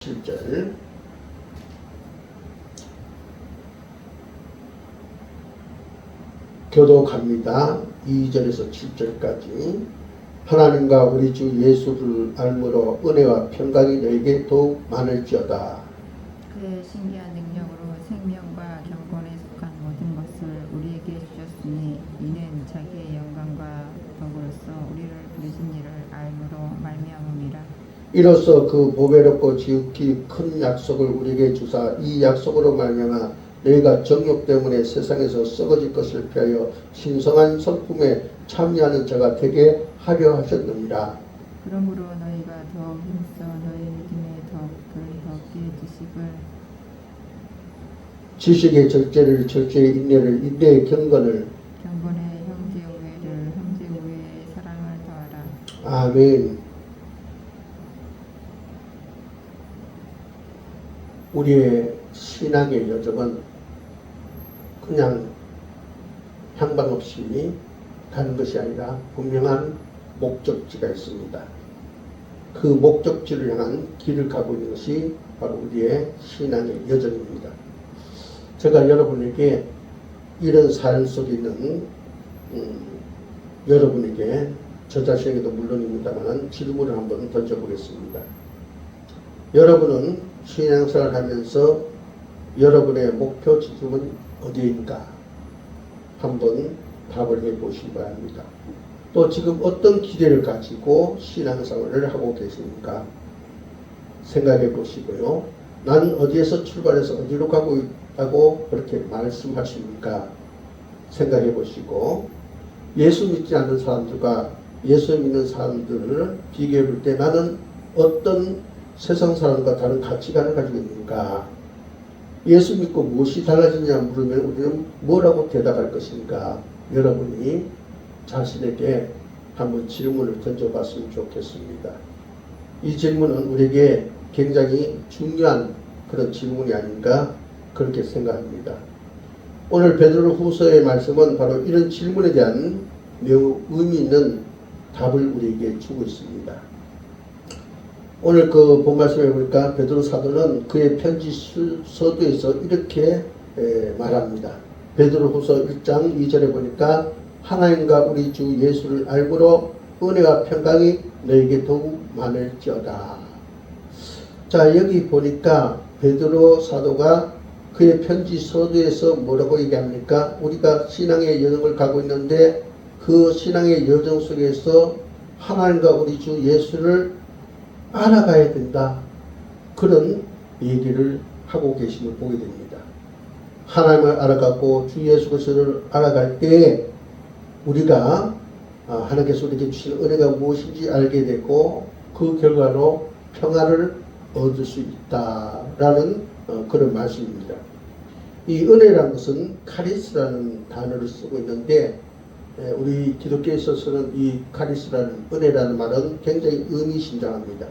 7절. 교독합니다. 2절에서 7절까지. 하나님과 우리 주 예수를 알므로 은혜와 평강이 너에게 더욱 많을지어다. 그의 신기한 능력으로 생명과 경건에 속한 모든 것을 우리에게 주셨으니 이는 자기의 영광과 덕으로서 우리를 부르신 이를 알므로 말미암음이라. 이로써 그 보배롭고 지극히 큰 약속을 우리에게 주사 이 약속으로 말미암아 너희가 정욕 때문에 세상에서 썩어질 것을 피하여 신성한 성품에 참여하는 자가 되게 하려 하셨느니라. 그러므로 너희가 더욱 힘써 너희 믿음의 덕을 지식의 절제를 절제의 인내를 인내의 경건을 경건의 형제 우애를 형제 우애의 사랑을 더하라. 아멘. 우리의 신앙의 여정은 그냥 향방 없이 가는 것이 아니라 분명한 목적지가 있습니다. 그 목적지를 향한 길을 가고 있는 것이 바로 우리의 신앙의 여정입니다. 제가 여러분에게 이런 삶 속에 있는 여러분에게 저 자신에게도 물론입니다만 질문을 한번 던져보겠습니다. 여러분은 신앙생활을 하면서 여러분의 목표 지점은 어디인가 한번 답을 해보시기 바랍니다. 또 지금 어떤 기대를 가지고 신앙생활을 하고 계십니까? 생각해 보시고요. 나는 어디에서 출발해서 어디로 가고 있다고 그렇게 말씀하십니까? 생각해 보시고 예수 믿지 않는 사람들과 예수 믿는 사람들을 비교해 볼 때 나는 어떤 세상 사람과 다른 가치관을 가지고 있는가? 예수 믿고 무엇이 달라지냐 물으면 우리는 뭐라고 대답할 것인가? 여러분이 자신에게 한번 질문을 던져봤으면 좋겠습니다. 이 질문은 우리에게 굉장히 중요한 그런 질문이 아닌가 그렇게 생각합니다. 오늘 베드로 후서의 말씀은 바로 이런 질문에 대한 매우 의미 있는 답을 우리에게 주고 있습니다. 오늘 그 본말씀에 보니까 베드로 사도는 그의 편지 서두에서 이렇게 말합니다. 베드로 후서 1장 2절에 보니까 하나님과 우리 주 예수를 알므로 은혜와 평강이 너에게 더욱 많을지어다. 자, 여기 보니까 베드로 사도가 그의 편지 서두에서 뭐라고 얘기합니까? 우리가 신앙의 여정을 가고 있는데 그 신앙의 여정 속에서 하나님과 우리 주 예수를 알아가야 된다. 그런 얘기를 하고 계심을 보게 됩니다. 하나님을 알아가고 주 예수 그리스도를 알아갈 때 우리가 하나님께서 우리에게 주신 은혜가 무엇인지 알게 되고 그 결과로 평안을 얻을 수 있다라는 그런 말씀입니다. 이 은혜라는 것은 카리스라는 단어를 쓰고 있는데 우리 기독교에 있어서는 이 카리스라는 은혜라는 말은 굉장히 의미심장합니다.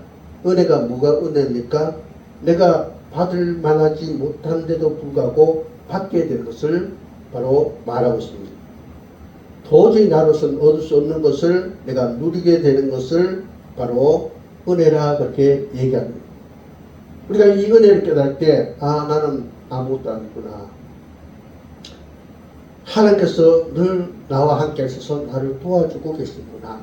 은혜가 뭐가 은혜입니까? 내가 받을 만하지 못한데도 불구하고 받게 된 것을 바로 말하고 있습니다. 도저히 나로서는 얻을 수 없는 것을 내가 누리게 되는 것을 바로 은혜라 그렇게 얘기합니다. 우리가 이 은혜를 깨달을 때 나는 아무것도 아니구나. 하나님께서 늘 나와 함께 하셔서 나를 도와주고 계시구나.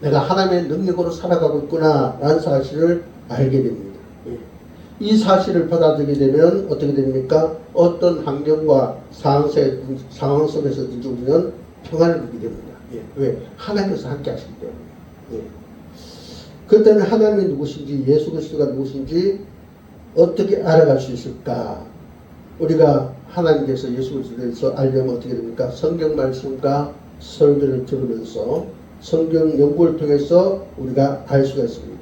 내가 하나님의 능력으로 살아가고 있구나 라는 사실을 알게 됩니다. 이 사실을 받아들이게 되면 어떻게 됩니까? 어떤 환경과 상황 속에서든지 우리는 평안을 누리게 됩니다. 왜? 하나님께서 함께 하시기 때문에. 그렇다면 하나님이 누구신지 예수 그리스도가 누구신지 어떻게 알아갈 수 있을까? 우리가 하나님께서 예수 그리스도에 대해서 알려면 어떻게 됩니까? 성경 말씀과 설교를 들으면서 성경 연구를 통해서 우리가 알 수가 있습니다.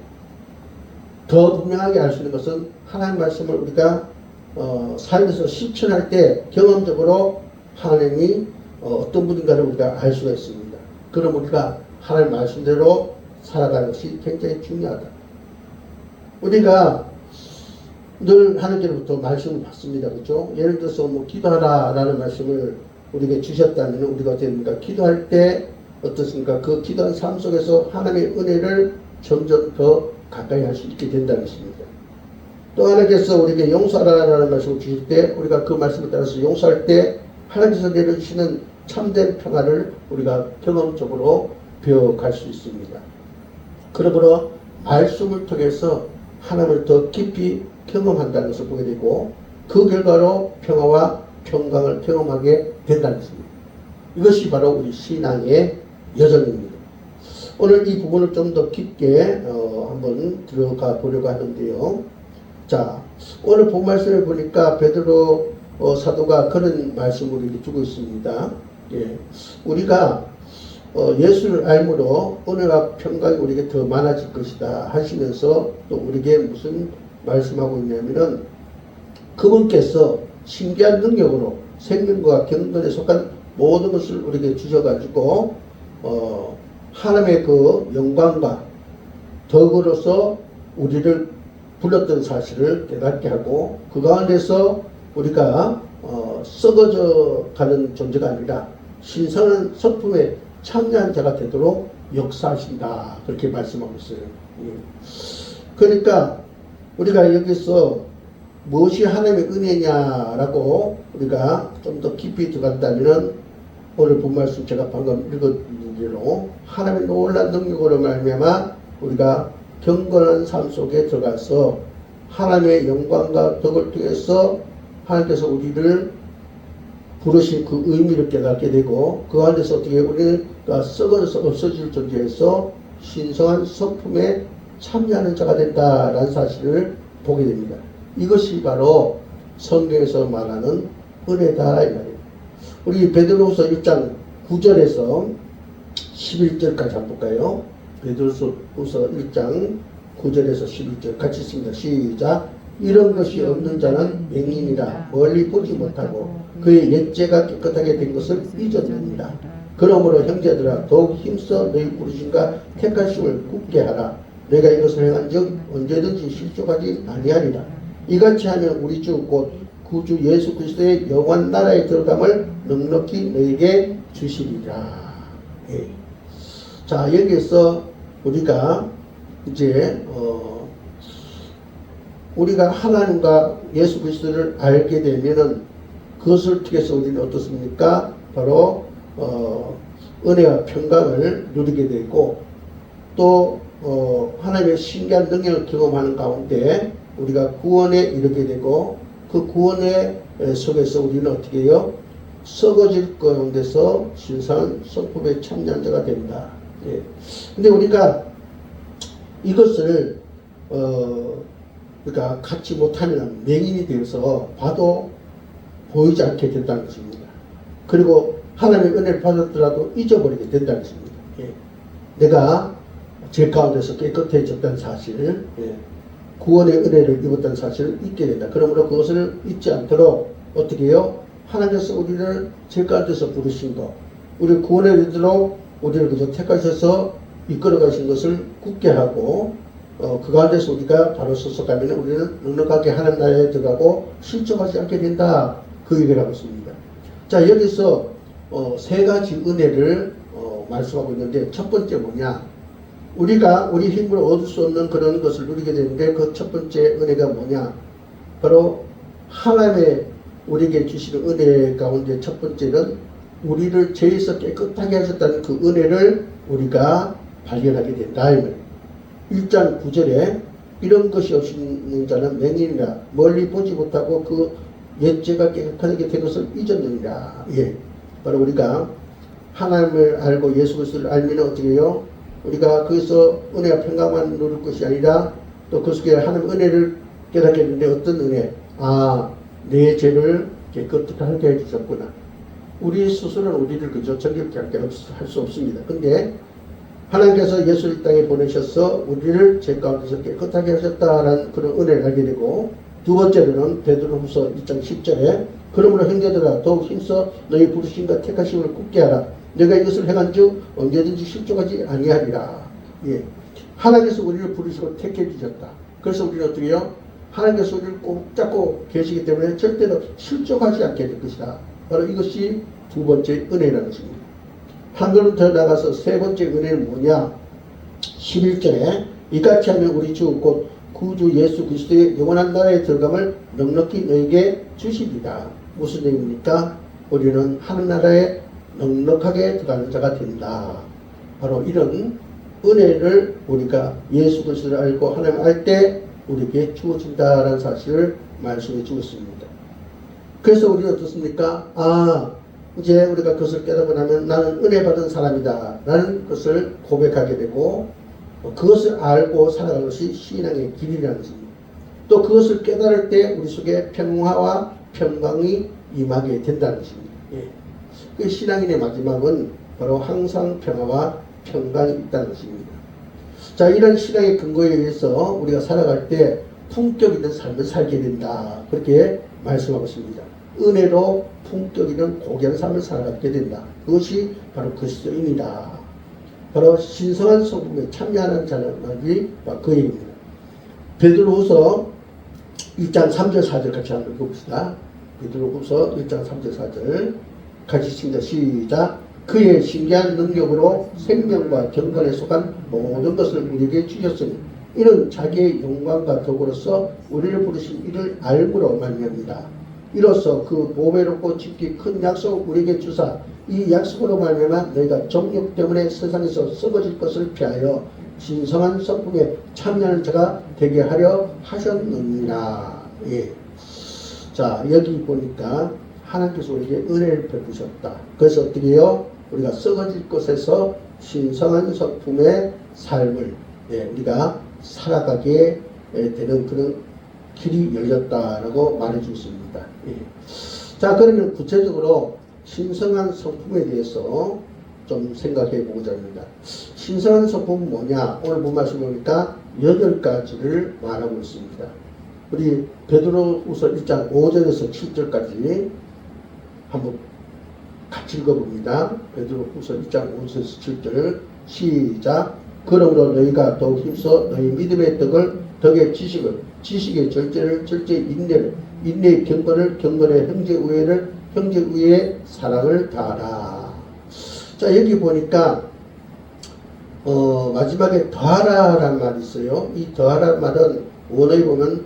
더 분명하게 알 수 있는 것은 하나님 말씀을 우리가 삶에서 실천할 때 경험적으로 하나님이 어떤 분인가를 우리가 알 수가 있습니다. 그럼 우리가 하나님 말씀대로 살아가는 것이 굉장히 중요하다. 우리가 늘 하나님께로부터 말씀을 받습니다. 그렇죠? 예를 들어서 기도하라 라는 말씀을 우리에게 주셨다면 우리가 어떻게 됩니까? 기도할 때 어떻습니까? 그 기도한 삶 속에서 하나님의 은혜를 점점 더 가까이 할 수 있게 된다는 것입니다. 또 하나님께서 우리에게 용서하라는 말씀을 주실 때 우리가 그 말씀에 따라서 용서할 때 하나님께서 내려주시는 참된 평화를 우리가 경험적으로 배워갈 수 있습니다. 그러므로 말씀을 통해서 하나님을 더 깊이 경험한다는 것을 보게 되고 그 결과로 평화와 평강을 경험하게 된다는 것입니다. 이것이 바로 우리 신앙의 여정입니다. 오늘 이 부분을 좀 더 깊게 한번 들어가 보려고 하는데요. 자, 오늘 본 말씀을 보니까 베드로 사도가 그런 말씀을 우리에게 주고 있습니다. 예, 우리가 예수를 알므로 은혜와 평강이 우리에게 더 많아질 것이다 하시면서 또 우리에게 무슨 말씀하고 있냐면은 그분께서 신기한 능력으로 생명과 경건에 속한 모든 것을 우리에게 주셔가지고 하나님의 그 영광과 덕으로서 우리를 불렀던 사실을 깨닫게 하고 그 가운데서 우리가 썩어져 가는 존재가 아니라 신선한 성품에 참여한 자가 되도록 역사하신다. 그렇게 말씀하고 있어요. 그러니까 우리가 여기서 무엇이 하나님의 은혜냐라고 우리가 좀 더 깊이 들어간다면 오늘 본 말씀 제가 방금 읽은 대로 하나님의 놀라운 능력으로 말미암아 우리가 경건한 삶 속에 들어가서 하나님의 영광과 덕을 통해서 하나님께서 우리를 부르신 그 의미를 깨닫게 되고 그 안에서 어떻게 우리가 썩어져서 없어질 존재에서 신성한 성품에 참여하는 자가 된다라는 사실을 보게 됩니다. 이것이 바로 성경에서 말하는 은혜다 이 말이에요. 우리 베드로후서 1장 9절에서 11절까지 한번 볼까요? 베드로후서 1장 9절에서 11절 같이 읽습니다. 시작. 이런 것이 없는 자는 맹인이라 멀리 보지 못하고 그의 옛죄가 깨끗하게 된 것을 잊었느니라. 그러므로 형제들아 더욱 힘써 너희 부르심과 택하심을 굳게 하라. 내가 이것을 행한즉 언제든지 실족하지 아니하리라. 이같이 하면 우리 주 곧 구주 예수 그리스도의 영원 나라에 들어감을 넉넉히 너에게 주시리라. 예. 자, 여기에서 우리가 이제 우리가 하나님과 예수 그리스도를 알게 되면은 그것을 통해서 우리는 어떻습니까? 바로 은혜와 평강을 누리게 되고 또 하나님의 신기한 능력을 경험하는 가운데 우리가 구원에 이르게 되고 그 구원의 속에서 우리는 어떻게 해요? 썩어질 가운데서 신성한 성품에 참여한 자가 된다. 예. 근데 우리가 이것을 그러니까 갖지 못하면 맹인이 되어서 봐도 보이지 않게 된다는 것입니다. 그리고 하나님의 은혜를 받았더라도 잊어버리게 된다는 것입니다. 예. 내가 죄 가운데서 깨끗해졌다는 사실, 예. 구원의 은혜를 입었다는 사실을 잊게 된다. 그러므로 그것을 잊지 않도록 어떻게 해요? 하나님께서 우리를 죄 가운데서 부르신 것, 우리 구원에 이르도록 우리를 그저 택하셔서 이끌어 가신 것을 굳게 하고 그 가운데서 우리가 바로 서서가면 우리는 넉넉하게 하나님 나라에 들어가고 실족하지 않게 된다. 그 얘기를 하고 있습니다. 자, 여기서 세 가지 은혜를 말씀하고 있는데 첫 번째 뭐냐? 우리가 우리 힘으로 얻을 수 없는 그런 것을 누리게 되는데 그 첫 번째 은혜가 뭐냐? 바로 하나님의 우리에게 주시는 은혜 가운데 첫 번째는 우리를 죄에서 깨끗하게 하셨다는 그 은혜를 우리가 발견하게 된다. 1장 9절에 이런 것이 없는 자는 맹인이라 멀리 보지 못하고 그 옛죄가 깨끗하게 된 것을 잊었느니라. 예. 바로 우리가 하나님을 알고 예수 그리스도를 알면 어떻게 해요? 우리가 거기서 은혜와 평강만 누릴 것이 아니라 또 그 속에 하나님의 은혜를 깨닫게 되는데 어떤 은혜? 아, 내 죄를 깨끗하게 해주셨구나. 우리 스스로는 우리를 그저 정결케 할 수 없습니다. 근데 하나님께서 예수를 땅에 보내셔서 우리를 죄 가운데서 깨끗하게 하셨다라는 그런 은혜를 알게 되고 두 번째로는 베드로후서 1장 10절에 그러므로 형제들아 더욱 힘써 너희 부르심과 택하심을 굳게 하라. 내가 이것을 행한즉 언제든지 실족하지 아니하리라. 예. 하나님께서 우리를 부르시고 택해 주셨다. 그래서 우리는 어떻게 해요? 하나님께서 우리를 꼭 잡고 계시기 때문에 절대로 실족하지 않게 될 것이다. 바로 이것이 두 번째 은혜라는 것입니다. 한 걸음 더 나가서 세 번째 은혜는 뭐냐? 11절에 이같이 하면 우리 주 곧 구주 예수 그리스도의 영원한 나라에 들어감을 넉넉히 너에게 주시리라. 무슨 얘기입니까? 우리는 하늘나라에 넉넉하게 들어가는 자가 된다. 바로 이런 은혜를 우리가 예수 그리스도를 알고 하나님 알 때 우리에게 주어진다라는 사실을 말씀해 주었습니다. 그래서 우리는 어떻습니까? 이제 우리가 그것을 깨닫고 나면 나는 은혜 받은 사람이다 라는 것을 고백하게 되고, 그것을 알고 살아가는 것이 신앙의 길이라는 것입니다. 또 그것을 깨달을 때 우리 속에 평화와 평강이 임하게 된다는 것입니다. 그 신앙인의 마지막은 바로 항상 평화와 평강이 있다는 것입니다. 자, 이런 신앙의 근거에 의해서 우리가 살아갈 때 품격 있는 삶을 살게 된다. 그렇게 말씀하고 있습니다. 은혜로 품격 있는 고귀한 삶을 살아가게 된다. 그것이 바로 그리스도인이다. 바로 신성한 성품에 참여하는 자는 말이 그 얘기입니다. 베드로후서 1장 3절 4절 같이 한번 읽어봅시다. 베드로후서 1장 3절 4절 같이 시작. 그의 신기한 능력으로 생명과 경건에 속한 모든 것을 우리에게 주셨으니 이는 자기의 영광과 덕으로서 우리를 부르신 이를 알므로 말미암니다. 이로써 그 보배롭고 깊이 큰 약속을 우리에게 주사 이 약속으로 말미암아 너희가 정욕 때문에 세상에서 썩어질 것을 피하여 신성한 성품에 참여하는 자가 되게 하려 하셨느니라. 자, 여기 보니까 하나님께서 우리에게 은혜를 베푸셨다. 그래서 어떻게 해요? 우리가 썩어질 것에서 신성한 성품의 삶을 우리가 살아가게 되는 그런 길이 열렸다라고 말해주고 있습니다. 자, 그러면 구체적으로 신성한 성품에 대해서 좀 생각해 보고자 합니다. 신성한 성품은 뭐냐? 오늘 본 말씀 보니까 8가지를 말하고 있습니다. 우리 베드로후서 1장 5절에서 7절까지 한번 같이 읽어봅니다. 베드로후서 1장 5절에서 7절 시작. 그러므로 너희가 더욱 힘써 너희 믿음의 덕의 지식을, 지식의 절제를, 절제의 인내를, 인내의 경건을, 경건의 형제우애를, 형제우애의 사랑을 다하라. 자, 여기 보니까 마지막에 더하라라는 말이 있어요. 이 더하라는 말은 원어에 보면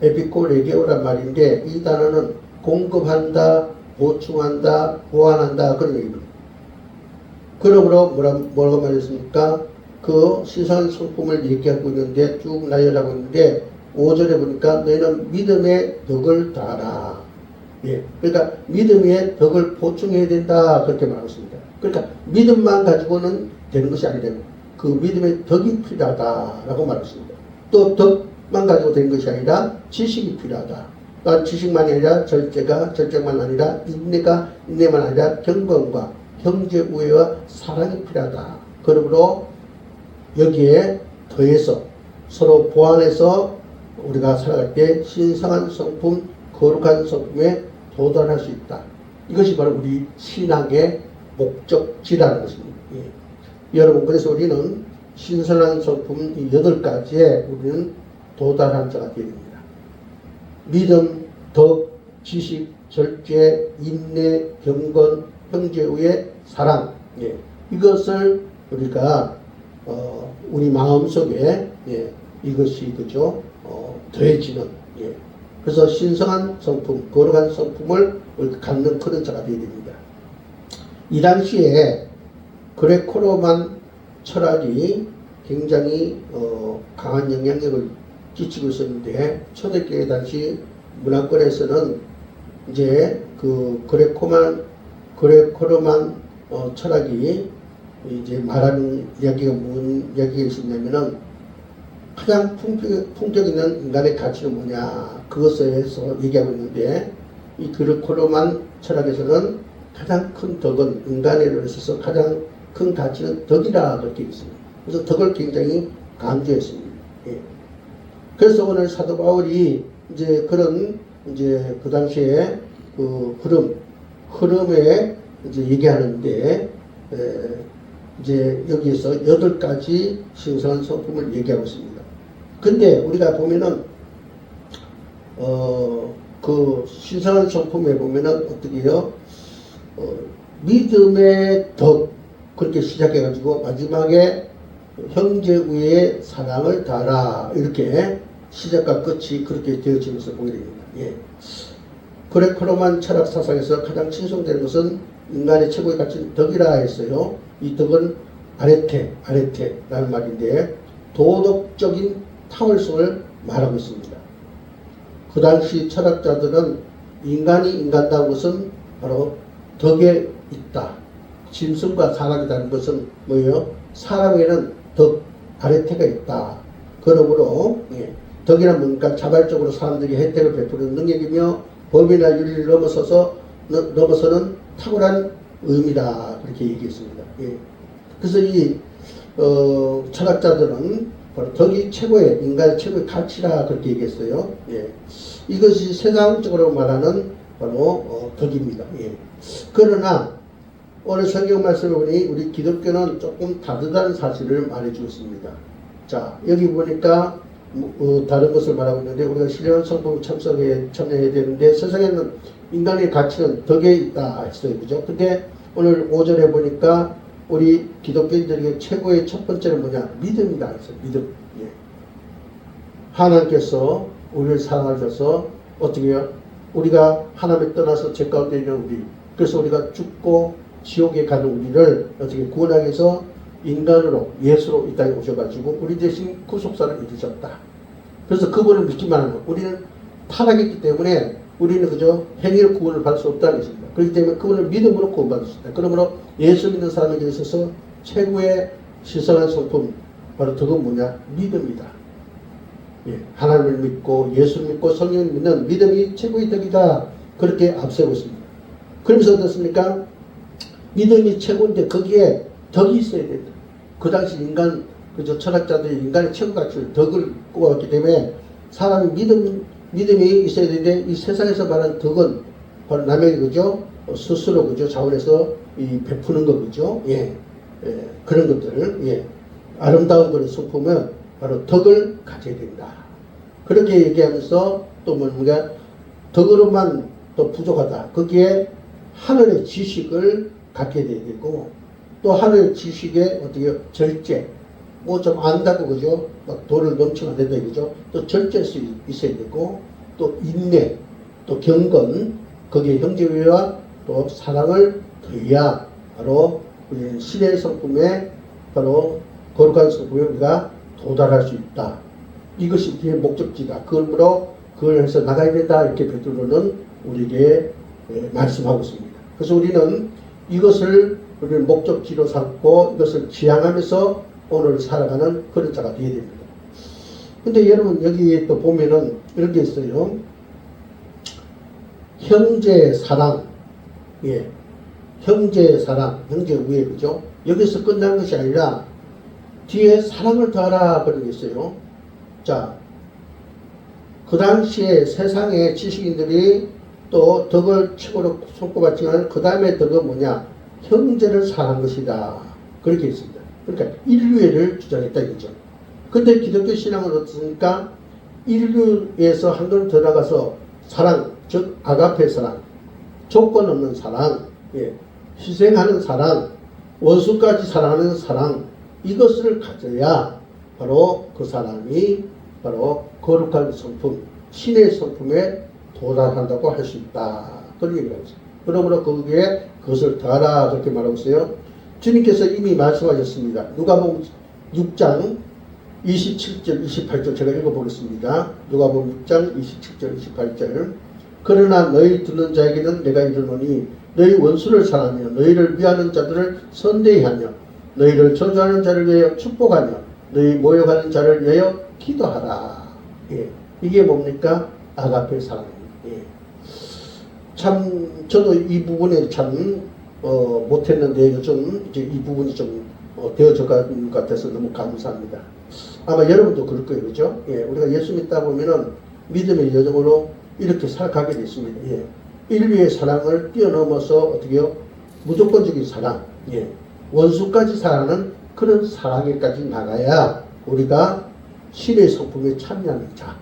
에피코레게오란 말인데, 이 단어는 공급한다, 보충한다, 보완한다 그런 얘기입니다. 그러므로 뭐라고 말했습니까? 그 신성한 성품을 얘기하고 있는데 쭉 나열하고 있는데 5절에 보니까 너희는 믿음의 덕을 다하라. 그러니까 믿음의 덕을 보충해야 된다 그렇게 말하고 있습니다. 그러니까 믿음만 가지고는 되는 것이 아니라 그 믿음의 덕이 필요하다라고 말했습니다. 또 덕만 가지고 되는 것이 아니라 지식이 필요하다. 그러니까 지식만이 아니라 절제만 아니라 인내만 아니라 경건과 형제 우애와 사랑이 필요하다. 그러므로 여기에 더해서 서로 보완해서 우리가 살아갈 때 신성한 성품, 거룩한 성품에 도달할 수 있다. 이것이 바로 우리 신앙의 목적지라는 것입니다. 여러분, 그래서 우리는 신성한 성품 8가지에 우리는 도달한 자가 되어야 됩니다. 믿음, 덕, 지식, 절제, 인내, 경건, 형제우애, 사랑. 이것을 우리가 우리 마음속에 이것이 그죠? 더해지는 그래서 신성한 성품, 거룩한 성품을 우리가 갖는 그런 자가 되어야 됩니다. 이 당시에 그레코로만 철학이 굉장히 강한 영향력을 끼치고 있었는데, 초대교회 당시 문화권에서는 이제 그 그레코로만 철학이 이제 말하는 이야기가 무슨 이야기가 있었냐면은 가장 품격 있는 인간의 가치는 뭐냐, 그것에 대해서 얘기하고 있는데, 이 그레코로만 철학에서는 가장 큰 덕은, 인간에 있어서 가장 큰 가치는 덕이라 그렇게 있습니다. 그래서 덕을 굉장히 강조했습니다. 그래서 오늘 사도 바울이 이제 그런 이제 그 당시에 그 흐름에 이제 얘기하는데, 이제 여기에서 8가지 신성한 성품을 얘기하고 있습니다. 근데 우리가 보면은 그 신성한 성품에 보면은 어떻게 해요? 믿음의 덕 그렇게 시작해가지고 마지막에 형제 우애의 사랑을 다하라. 이렇게 시작과 끝이 그렇게 되어지면서 보게 됩니다. 예. 그레코로만 철학 사상에서 가장 친송되는 것은 인간의 최고의 가치는 덕이라 했어요. 이 덕은 아레테라는 말인데 도덕적인 탁월성을 말하고 있습니다. 그 당시 철학자들은 인간이 인간다운 것은 바로 덕에 있다. 짐승과 사람이 다른 것은 뭐예요? 사람에는 덕, 아레테가 있다. 그러므로 덕이란 뭔가 자발적으로 사람들이 혜택을 베푸는 능력이며 법이나 윤리를 넘어서는 탁월한 의미다. 그렇게 얘기했습니다. 예. 그래서 이 철학자들은 바로 덕이 최고의 인간의 최고의 가치라 그렇게 얘기했어요. 예. 이것이 세상적으로 말하는 바로 덕입니다. 예. 그러나 오늘 성경 말씀을 보니 우리 기독교는 조금 다르다는 사실을 말해주었습니다. 자, 여기 보니까 다른 것을 말하고 있는데 우리가 신령 성품 참여해야 되는데 세상에는 인간의 가치는 덕에 있다 했어요. 그죠? 근데 오늘 5절에 보니까 우리 기독교인들에게 최고의 첫 번째는 뭐냐? 믿음이다 했어요. 믿음. 예. 하나님께서 우리를 사랑하셔서 어떻게 해요? 우리가 하나님을 떠나서 죄 가운데 있는 우리, 그래서 우리가 죽고 지옥에 가는 우리를 어떻게 구원하기 위해서 인간으로 예수로 이 땅에 오셔가지고 우리 대신 구속사를 이루셨다. 그래서 그분을 믿기만 하는 것. 우리는 타락했기 때문에 우리는 그저 행위로 구원을 받을 수 없다는 것입니다. 그렇기 때문에 그분을 믿음으로 구원받을 수 있다. 그러므로 예수 믿는 사람에게 있어서 최고의 시선한 성품 바로 그건 뭐냐? 믿음이다. 예, 하나님을 믿고 예수를 믿고 성령을 믿는 믿음이 최고의 덕이다. 그렇게 앞세우고 있습니다. 그러면서 어떻습니까? 믿음이 최고인데 거기에 덕이 있어야 된다. 그 당시 인간, 그저 철학자들이 인간의 최고 가치를 덕을 꼽았기 때문에 사람이 믿음이 있어야 되는데 이 세상에서 말하는 덕은 바로 남에게 그죠? 스스로 그죠? 자원해서 이 베푸는 거 그죠? 예. 예. 그런 것들을, 예. 아름다운 그런 성품은 바로 덕을 가져야 된다. 그렇게 얘기하면서 또 뭔가 덕으로만 또 부족하다. 거기에 하늘의 지식을 갖게 돼야 되고 또 하늘의 지식에 어떻게 절제 뭐 좀 안다고 그죠? 막 돈을 넘치면 안 된다 그죠? 또 절제할 수 있어야 되고 또 인내 또 경건 거기에 형제회와 또 사랑을 더해야 바로 우리 신의 성품에 바로 거룩한 성품에 우리가 도달할 수 있다. 이것이 우리의 목적지다. 그러므로 그걸 해서 나가야 된다. 이렇게 베드로는 우리에게 말씀하고 있습니다. 그래서 우리는 이것을 우리를 목적지로 삼고 이것을 지향하면서 오늘 살아가는 그런 자가 되어야 됩니다. 근데 여러분 여기 또 보면은 이런 게 있어요. 형제 사랑, 예, 형제 사랑, 형제 우애 그죠? 여기서 끝난 것이 아니라 뒤에 사랑을 더하라 그런 게 있어요. 자, 그 당시에 세상의 지식인들이 또 덕을 최고로 손꼽았지만 그 다음에 덕은 뭐냐? 형제를 사랑한 것이다. 그렇게 했습니다. 그러니까 인류애를 주장했다 이거죠. 근데 기독교 신앙은 어떻습니까? 인류에서 한 걸음 더 나가서 사랑, 즉 아가페 사랑, 조건 없는 사랑, 예, 희생하는 사랑, 원수까지 사랑하는 사랑, 이것을 가져야 바로 그 사람이 바로 거룩한 성품, 신의 성품에 도달한다고 할 수 있다. 그런 얘기를 하죠. 그러므로 거기에 그것을 더하라 그렇게 말하고 있어요. 주님께서 이미 말씀하셨습니다. 누가복음 6장 27절 28절 제가 읽어보겠습니다. 누가복음 6장 27절 28절 그러나 너희 듣는 자에게는 내가 이르노니 너희 원수를 사랑하며 너희를 위하는 자들을 선대히 하며 너희를 저주하는 자를 위하여 축복하며 너희 모욕하는 자를 위하여 기도하라. 예. 이게 뭡니까? 아가페 사랑입니다. 예. 참 저도 이 부분에 참 못했는데 요즘 이제 이 부분이 좀 되어져 가는 것 같아서 너무 감사합니다. 아마 여러분도 그럴 거예요, 그죠? 예. 우리가 예수 믿다 보면은 믿음의 여정으로 이렇게 살아가게 됐습니다. 예. 인류의 사랑을 뛰어넘어서 어떻게요? 무조건적인 사랑, 예. 원수까지 사랑하는 그런 사랑에까지 나가야 우리가 신의 성품에 참여하는 자,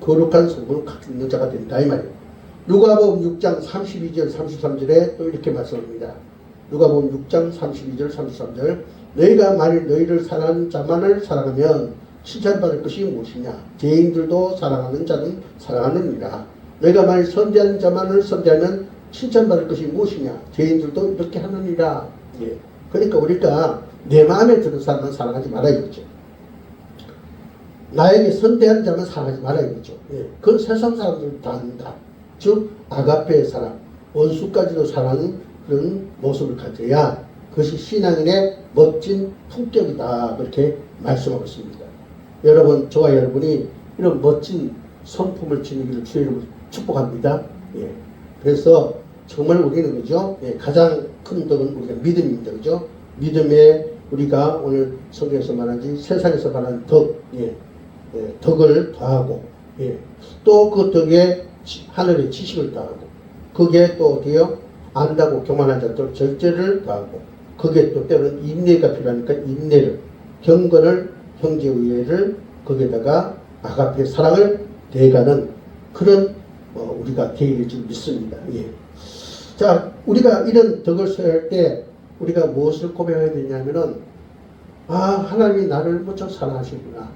거룩한 성품을 갖고 있는 자가 된다 이 말이에요. 누가복음 6장 32절 33절에 또 이렇게 말씀합니다. 누가복음 6장 32절 33절 너희가 만일 너희를 사랑하는 자만을 사랑하면 칭찬받을 것이 무엇이냐? 죄인들도 사랑하는 자는 사랑하느니라. 너희가 만일 선대하는 자만을 선대하면 칭찬받을 것이 무엇이냐? 죄인들도 이렇게 하느니라. 예. 그러니까 우리가 내 마음에 드는 사람은 사랑하지 말아야겠죠. 나에게 선대하는 자만 사랑하지 말아야겠죠. 예. 그건 세상 사람들은 다 안다. 즉 아가페의 사랑, 원수까지도 사랑하는 그런 모습을 가져야 그것이 신앙인의 멋진 품격이다. 그렇게 말씀하고 있습니다. 여러분, 저와 여러분이 이런 멋진 성품을 지니기를 주의 이름으로 축복합니다. 예. 그래서 정말 우리는 그죠? 예. 가장 큰 덕은 우리가 믿음입니다. 그죠? 믿음에 우리가 오늘 성경에서 말하지 세상에서 말하는 덕, 예. 예. 덕을 더하고, 예. 또 그 덕에 하늘의 지식을 더하고, 그게 또 어디요? 안다고 교만한 자들 절제를 더하고, 그게 또 때로는 인내가 필요하니까 인내를, 경건을, 형제의회를 거기에다가 아가페 사랑을 대가는 그런 우리가 되길 줄 믿습니다. 예. 자, 우리가 이런 덕을 소유할 때 우리가 무엇을 고백해야 되냐면은 하나님이 나를 무척 사랑하시구나.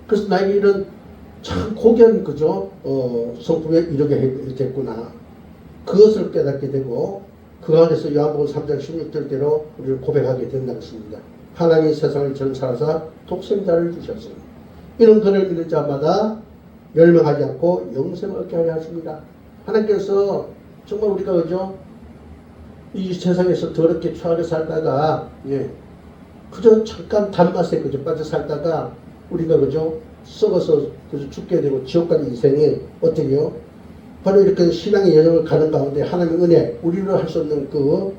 그래서 나에게 이런 참 고귀한 그죠 성품에 이르게 됐구나. 그것을 깨닫게 되고 그 안에서 요한복음 3장 16절대로 우리를 고백하게 된다는 것입니다. 하나님이 세상을 전사하사 독생자를 주셨습니다. 이런 그를 믿는 자마다 멸망하지 않고 영생을 얻게 하려 하십니다. 하나님께서 정말 우리가 그죠 이 세상에서 더럽게 추하게 살다가 예 그저 잠깐 단맛에 그저 빠져 살다가 우리가 그죠 썩어서 그저 죽게 되고 지옥 가는 인생이 어떻게요? 바로 이렇게 신앙의 여정을 가는 가운데 하나님의 은혜, 우리로 할 수 없는 그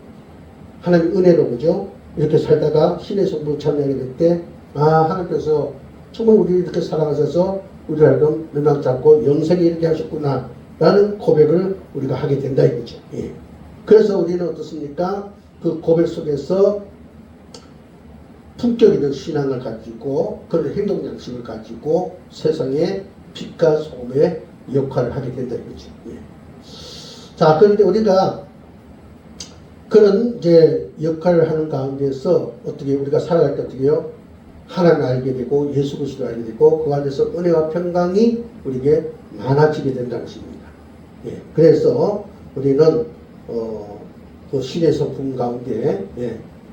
하나님의 은혜로 그죠? 이렇게 살다가 신의 성부를 참여하게 될 때 하나님께서 정말 우리를 이렇게 사랑하셔서 우리를 하여금 멸망치 않고 영생에 이르게 하셨구나 라는 고백을 우리가 하게 된다 이거죠. 예. 그래서 우리는 어떻습니까? 그 고백 속에서 품격 있는 신앙을 가지고 그런 행동 양식을 가지고 세상에 빛과 소금의 역할을 하게 된다 이거죠. 예. 자, 그런데 우리가 그런 이제 역할을 하는 가운데서 어떻게 우리가 살아갈 때 어떻게요? 하나님을 알게 되고 예수 그리스도를 알게 되고 그 안에서 은혜와 평강이 우리에게 많아지게 된다는 것입니다. 예. 그래서 우리는 그 신의 성품 가운데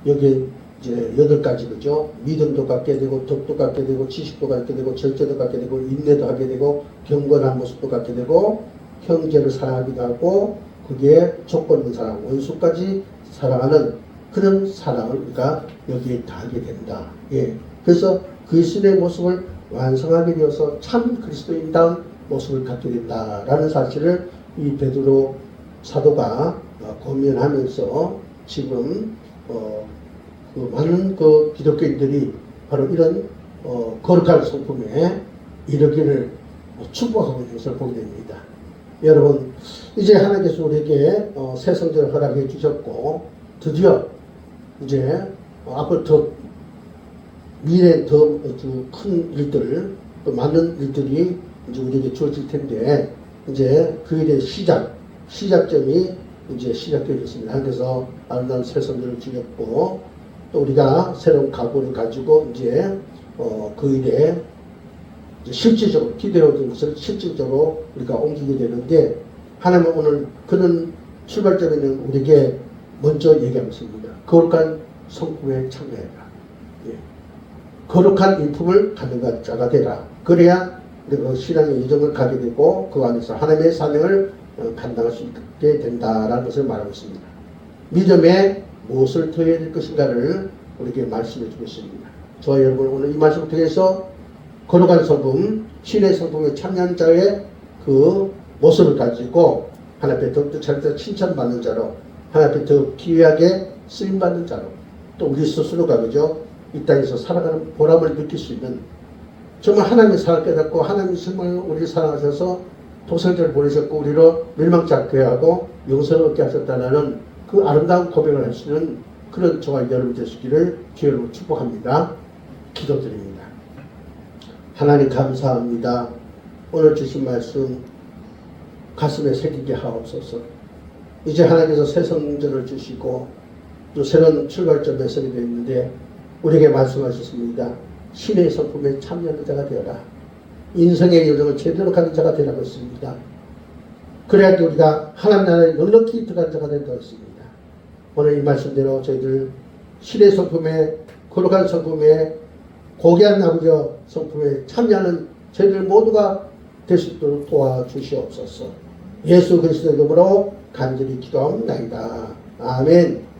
여기 이제 8가지 그죠? 믿음도 갖게 되고 덕도 갖게 되고 지식도 갖게 되고 절제도 갖게 되고 인내도 하게 되고 경건한 모습도 갖게 되고 형제를 사랑하기도 하고 그게 조건 없는 사랑 원수까지 사랑하는 그런 사랑을 우리가 여기에 다하게 된다. 예. 그래서 그리스도의 모습을 완성하게 되어서 참 그리스도인다운 모습을 갖게 된다라는 사실을 이 베드로 사도가 권면하면서 지금 그 많은 그 기독교인들이 바로 이런 거룩한 성품에 이르기를 축복하고 있는 것을 보게 됩니다. 여러분 이제 하나님께서 우리에게 새 성전을 허락해 주셨고 드디어 이제 앞으로 더 미래에 더 큰 일들 또 많은 일들이 이제 우리에게 주어질 텐데 이제 그 일의 시작점이 이제 시작되었습니다. 하나님께서 아름다운 새 성전을 주셨고 또 우리가 새로운 각오를 가지고 이제 그 일에 이제 실질적으로 기대어둔 것을 실질적으로 우리가 옮기게 되는데 하나님은 오늘 그런 출발점에는 우리에게 먼저 얘기하고 있습니다. 거룩한 성품에 참여해라. 예. 거룩한 인품을 갖는 자가 되라. 그래야 그 신앙의 여정을 가게 되고 그 안에서 하나님의 사명을 감당할 수 있게 된다라는 것을 말하고 있습니다. 믿음에 무엇을 더해야 될 것인가를 우리에게 말씀해 주고 있습니다. 저와 여러분 오늘 이 말씀을 통해서 거룩한 성품, 신의 성품에 참여한 자의 그 모습을 가지고 하나님 앞에 더욱더 잘해서 칭찬받는 자로 하나님 앞에 더 기회하게 쓰임받는 자로 또 우리 스스로가 그죠 이 땅에서 살아가는 보람을 느낄 수 있는 정말 하나님의 사랑을 깨닫고 하나님이 정말 우리를 사랑하셔서 독생자를 보내셨고 우리로 멸망치 않게 하고 영생을 얻게 하셨다는 그 아름다운 고백을 할 수 있는 그런 저와 여러분 되시기를 주여로 축복합니다. 기도드립니다. 하나님 감사합니다. 오늘 주신 말씀 가슴에 새기게 하옵소서. 이제 하나님께서 새 성전을 주시고 또 새로운 출발점에 서게 되어 있는데 우리에게 말씀하셨습니다. 신의 성품에 참여하는 자가 되어라. 인생의 여정을 제대로 가는 자가 되라고 했습니다. 그래야지 우리가 하나님 나라에 넉넉히 들어간 자가 된다고 했습니다. 오늘 이 말씀대로 저희들 신의 성품에, 거룩한 성품에, 고귀한 아버지의 성품에 참여하는 저희들 모두가 될 수 있도록 도와주시옵소서. 예수 그리스도의 이름으로 간절히 기도합니다. 아멘.